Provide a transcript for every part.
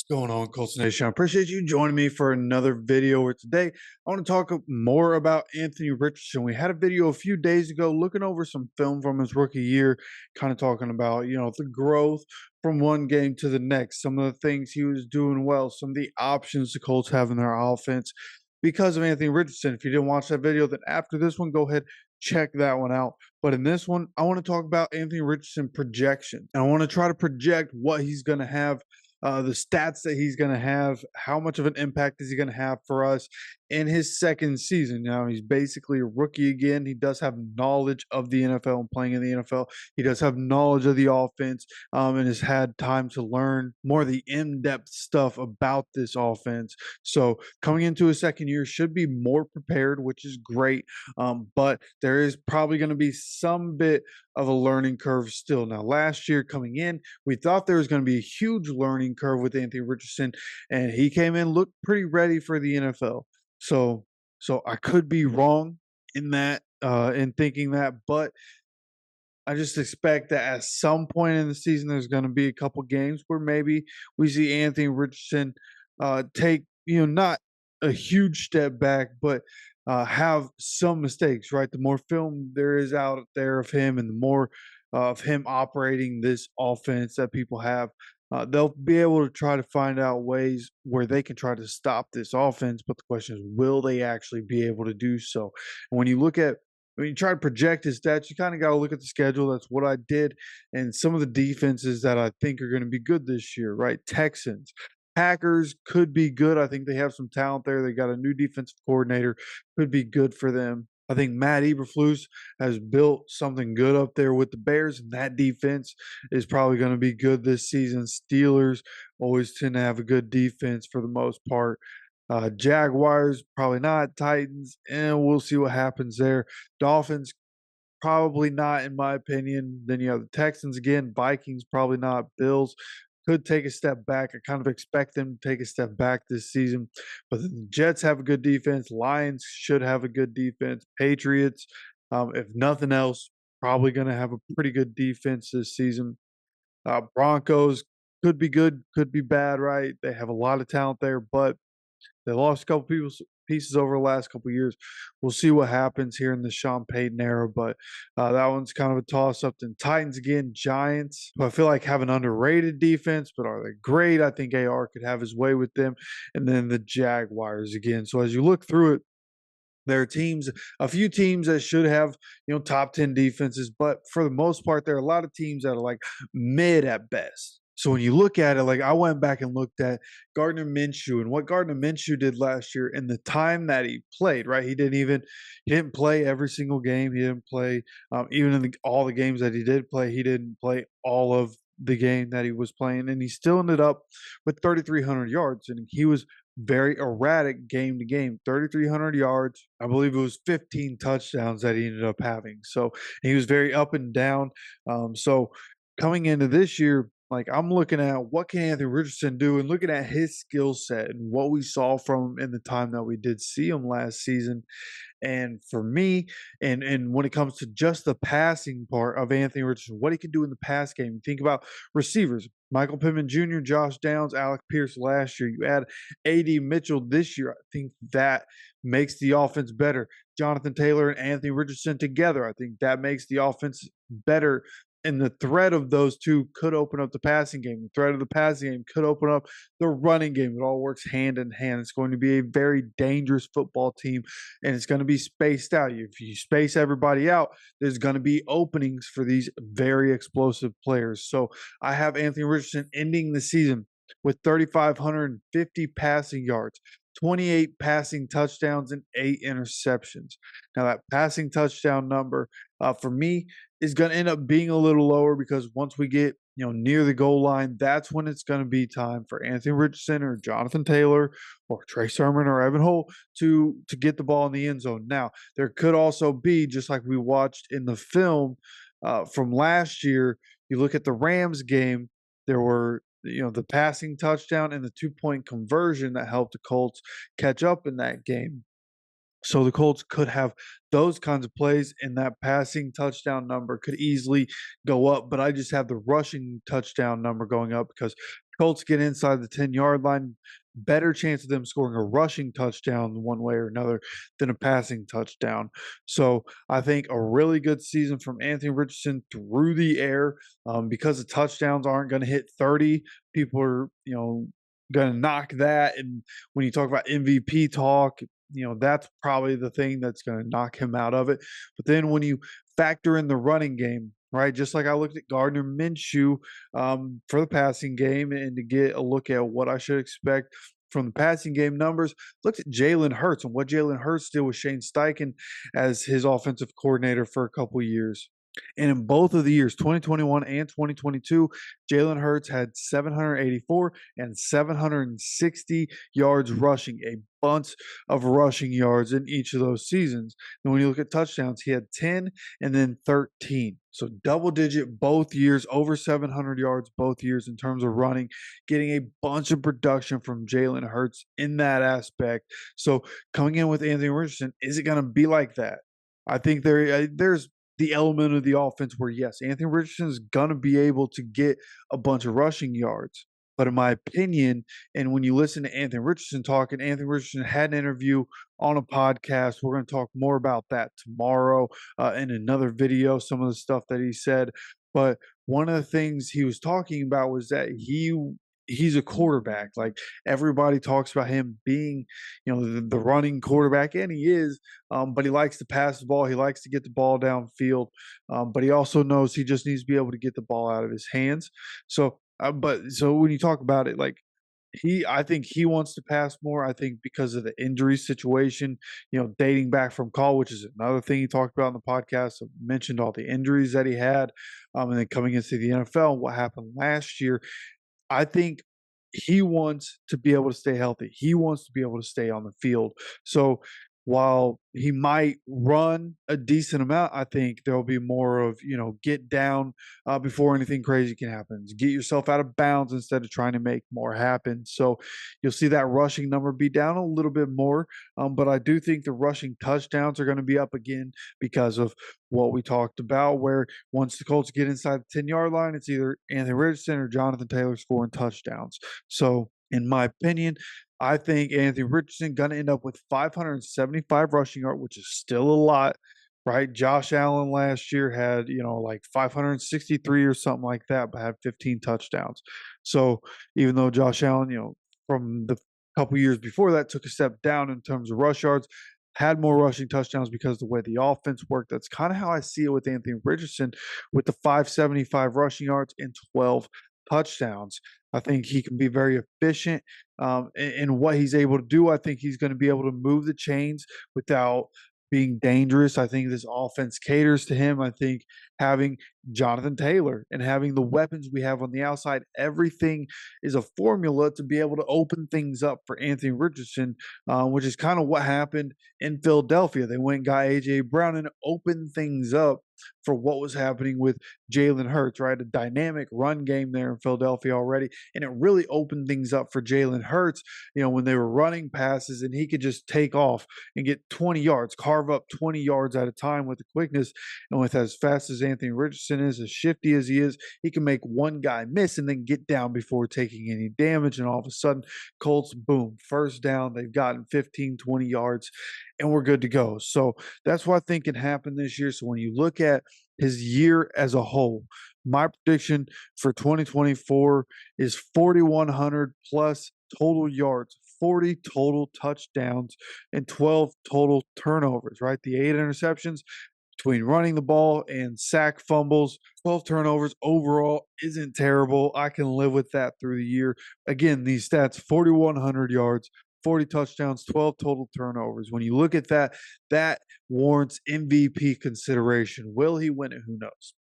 Going on, Colts Nation? I appreciate you joining me for another video where today I want to talk more about Anthony Richardson. We had a video a few days ago looking over some film from his rookie year, kind of talking about, the growth from one game to the next, some of the things he was doing well, some of the options the Colts have in their offense because of Anthony Richardson. If you didn't watch that video, then after this one, go ahead, check that one out. But in this one, I want to talk about Anthony Richardson projection. And I want to try to project what he's going to have, the stats that he's going to have, how much of an impact is he going to have for us in his second season. Now, he's basically a rookie again. He does have knowledge of the NFL and playing in the NFL. He does have knowledge of the offense, and has had time to learn more of the in-depth stuff about this offense. So coming into his second year should be more prepared, which is great. But there is probably going to be some bit of a learning curve still. Now, last year coming in, we thought there was going to be a huge learning curve with Anthony Richardson, and he came in, looked pretty ready for the NFL. So I could be wrong in that, in thinking that, but I just expect that at some point in the season, there's going to be a couple games where maybe we see Anthony Richardson take, not a huge step back, but have some mistakes, right? The more film there is out there of him and the more of him operating this offense that people have, they'll be able to try to find out ways where they can try to stop this offense. But the question is, will they actually be able to do so? And when you try to project his stats, you kind of got to look at the schedule. That's what I did. And some of the defenses that I think are going to be good this year, right? Texans, Packers could be good. I think they have some talent there. They got a new defensive coordinator, could be good for them. I think Matt Eberflus has built something good up there with the Bears, and that defense is probably going to be good this season. Steelers always tend to have a good defense for the most part. Jaguars, probably not. Titans, and we'll see what happens there. Dolphins, probably not, in my opinion. Then you have the Texans again. Vikings, probably not. Bills could take a step back. I kind of expect them to take a step back this season. But the Jets have a good defense. Lions should have a good defense. Patriots, if nothing else, probably going to have a pretty good defense this season. Broncos could be good, could be bad, right? They have a lot of talent there, but they lost a couple pieces over the last couple years. We'll see what happens here in the Sean Payton era, but that one's kind of a toss-up. Then Titans again, Giants, who I feel like have an underrated defense, but are they great? I think AR could have his way with them. And then the Jaguars again. So as you look through it, there are teams, a few teams that should have, top 10 defenses, but for the most part, there are a lot of teams that are like mid at best. So when you look at it, like I went back and looked at Gardner Minshew and what Gardner Minshew did last year and the time that he played, right? He didn't play every single game. He didn't play, even in all the games that he did play, he didn't play all of the game that he was playing. And he still ended up with 3,300 yards. And he was very erratic game to game, 3,300 yards. I believe it was 15 touchdowns that he ended up having. So he was very up and down. So coming into this year, like I'm looking at what can Anthony Richardson do and looking at his skill set and what we saw from him in the time that we did see him last season. And for me, and when it comes to just the passing part of Anthony Richardson, what he can do in the pass game, think about receivers. Michael Pittman Jr., Josh Downs, Alec Pierce last year. You add A.D. Mitchell this year. I think that makes the offense better. Jonathan Taylor and Anthony Richardson together, I think that makes the offense better. And the threat of those two could open up the passing game. The threat of the passing game could open up the running game. It all works hand in hand. It's going to be a very dangerous football team, and it's going to be spaced out. If you space everybody out, there's going to be openings for these very explosive players. So I have Anthony Richardson ending the season with 3,550 passing yards, 28 passing touchdowns, and 8 interceptions. Now, that passing touchdown number for me is going to end up being a little lower because once we get near the goal line, that's when it's going to be time for Anthony Richardson or Jonathan Taylor or Trey Sermon or Evan Hull to get the ball in the end zone. Now, there could also be, just like we watched in the film from last year, you look at the Rams game, there were the passing touchdown and the 2-point conversion that helped the Colts catch up in that game. So the Colts could have those kinds of plays, and that passing touchdown number could easily go up. But I just have the rushing touchdown number going up because Colts get inside the 10-yard line, better chance of them scoring a rushing touchdown one way or another than a passing touchdown. So I think a really good season from Anthony Richardson through the air, because the touchdowns aren't going to hit 30. People are, going to knock that. And when you talk about MVP talk, that's probably the thing that's going to knock him out of it. But then when you factor in the running game, right? Just like I looked at Gardner Minshew for the passing game and to get a look at what I should expect from the passing game numbers, looked at Jalen Hurts and what Jalen Hurts did with Shane Steichen as his offensive coordinator for a couple years. And in both of the years, 2021 and 2022, Jalen Hurts had 784 and 760 yards rushing, a bunch of rushing yards in each of those seasons. And when you look at touchdowns, he had 10 and then 13. So double digit both years, over 700 yards both years in terms of running, getting a bunch of production from Jalen Hurts in that aspect. So coming in with Anthony Richardson, is it going to be like that? I think there's the element of the offense where, yes, Anthony Richardson is going to be able to get a bunch of rushing yards. But in my opinion, and when you listen to Anthony Richardson talk, and Anthony Richardson had an interview on a podcast, we're going to talk more about that tomorrow in another video, some of the stuff that he said. But one of the things he was talking about was that he's a quarterback. Like everybody talks about him being, the running quarterback, and he is. But he likes to pass the ball. He likes to get the ball downfield. But he also knows he just needs to be able to get the ball out of his hands. So, so when you talk about it, like I think he wants to pass more. I think because of the injury situation, dating back from college, which is another thing he talked about on the podcast. So mentioned all the injuries that he had, and then coming into the NFL, what happened last year. I think he wants to be able to stay healthy. He wants to be able to stay on the field. So while he might run a decent amount, I think there'll be more of, get down before anything crazy can happen. Get yourself out of bounds instead of trying to make more happen. So you'll see that rushing number be down a little bit more. But I do think the rushing touchdowns are going to be up again because of what we talked about, where once the Colts get inside the 10-yard line, it's either Anthony Richardson or Jonathan Taylor scoring touchdowns. So in my opinion, I think Anthony Richardson going to end up with 575 rushing yards, which is still a lot, right? Josh Allen last year had, like 563 or something like that, but had 15 touchdowns. So even though Josh Allen, from the couple years before that took a step down in terms of rush yards, had more rushing touchdowns because of the way the offense worked. That's kind of how I see it with Anthony Richardson with the 575 rushing yards and 12 touchdowns. I think he can be very efficient in what he's able to do. I think he's going to be able to move the chains without being dangerous. I think this offense caters to him. I think having Jonathan Taylor and having the weapons we have on the outside, everything is a formula to be able to open things up for Anthony Richardson, which is kind of what happened in Philadelphia. They went and got A.J. Brown and opened things up for what was happening with Jalen Hurts, right? A dynamic run game there in Philadelphia already. And it really opened things up for Jalen Hurts, when they were running passes and he could just take off and get 20 yards, carve up 20 yards at a time with the quickness. And with as fast as Anthony Richardson is, as shifty as he is, he can make one guy miss and then get down before taking any damage. And all of a sudden, Colts, boom, first down. They've gotten 15, 20 yards and we're good to go. So that's what I think can happen this year. So when you look at his year as a whole, my prediction for 2024 is 4,100 plus total yards, 40 total touchdowns, and 12 total turnovers, right? The 8 interceptions between running the ball and sack fumbles, 12 turnovers overall isn't terrible. I can live with that through the year. Again, these stats, 4,100 yards, 40 touchdowns, 12 total turnovers. When you look at that, that warrants MVP consideration. Will he win it? Who knows?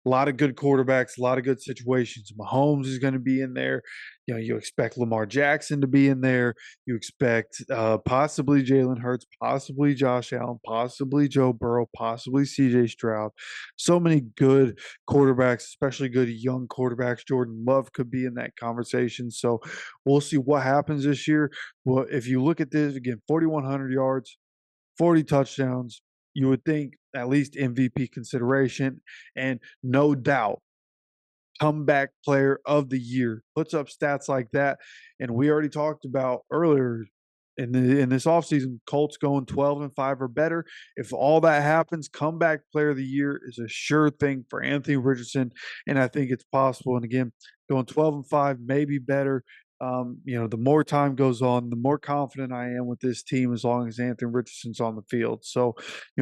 A lot of good quarterbacks, a lot of good situations. Mahomes is going to be in there. You expect Lamar Jackson to be in there. You expect possibly Jalen Hurts, possibly Josh Allen, possibly Joe Burrow, possibly CJ Stroud. So many good quarterbacks, especially good young quarterbacks. Jordan Love could be in that conversation. So we'll see what happens this year. Well, if you look at this, again, 4,100 yards, 40 touchdowns, you would think at least MVP consideration. And no doubt, comeback player of the year, puts up stats like that. And we already talked about earlier in this offseason, Colts going 12-5 or better. If all that happens, comeback player of the year is a sure thing for Anthony Richardson, and I think it's possible. And again, going 12-5, maybe better. The more time goes on, the more confident I am with this team as long as Anthony Richardson's on the field. So,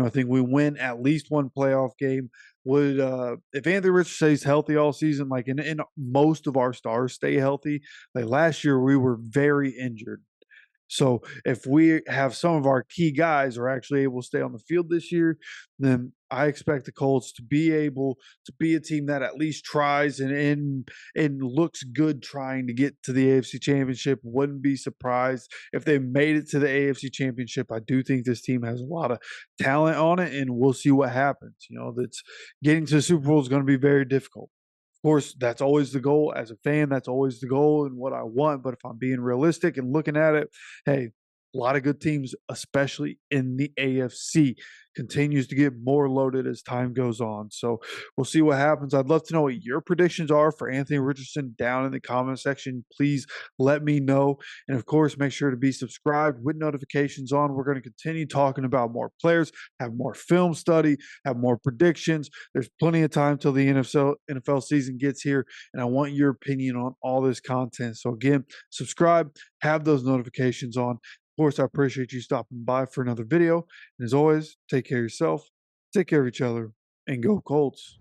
I think we win at least one playoff game. Would if Anthony Richardson stays healthy all season, like in most of our stars stay healthy, like last year we were very injured. So if we have some of our key guys are actually able to stay on the field this year, then I expect the Colts to be able to be a team that at least tries and looks good trying to get to the AFC Championship. Wouldn't be surprised if they made it to the AFC Championship. I do think this team has a lot of talent on it, and we'll see what happens. That's getting to the Super Bowl is going to be very difficult. Of course, that's always the goal. As a fan, that's always the goal and what I want. But if I'm being realistic and looking at it, hey, a lot of good teams, especially in the AFC, continues to get more loaded as time goes on. So we'll see what happens. I'd love to know what your predictions are for Anthony Richardson down in the comment section. Please let me know. And of course, make sure to be subscribed with notifications on. We're going to continue talking about more players, have more film study, have more predictions. There's plenty of time till the NFL season gets here, and I want your opinion on all this content. So again, subscribe, have those notifications on. Of course, I appreciate you stopping by for another video. And as always, take care of yourself, take care of each other, and go Colts.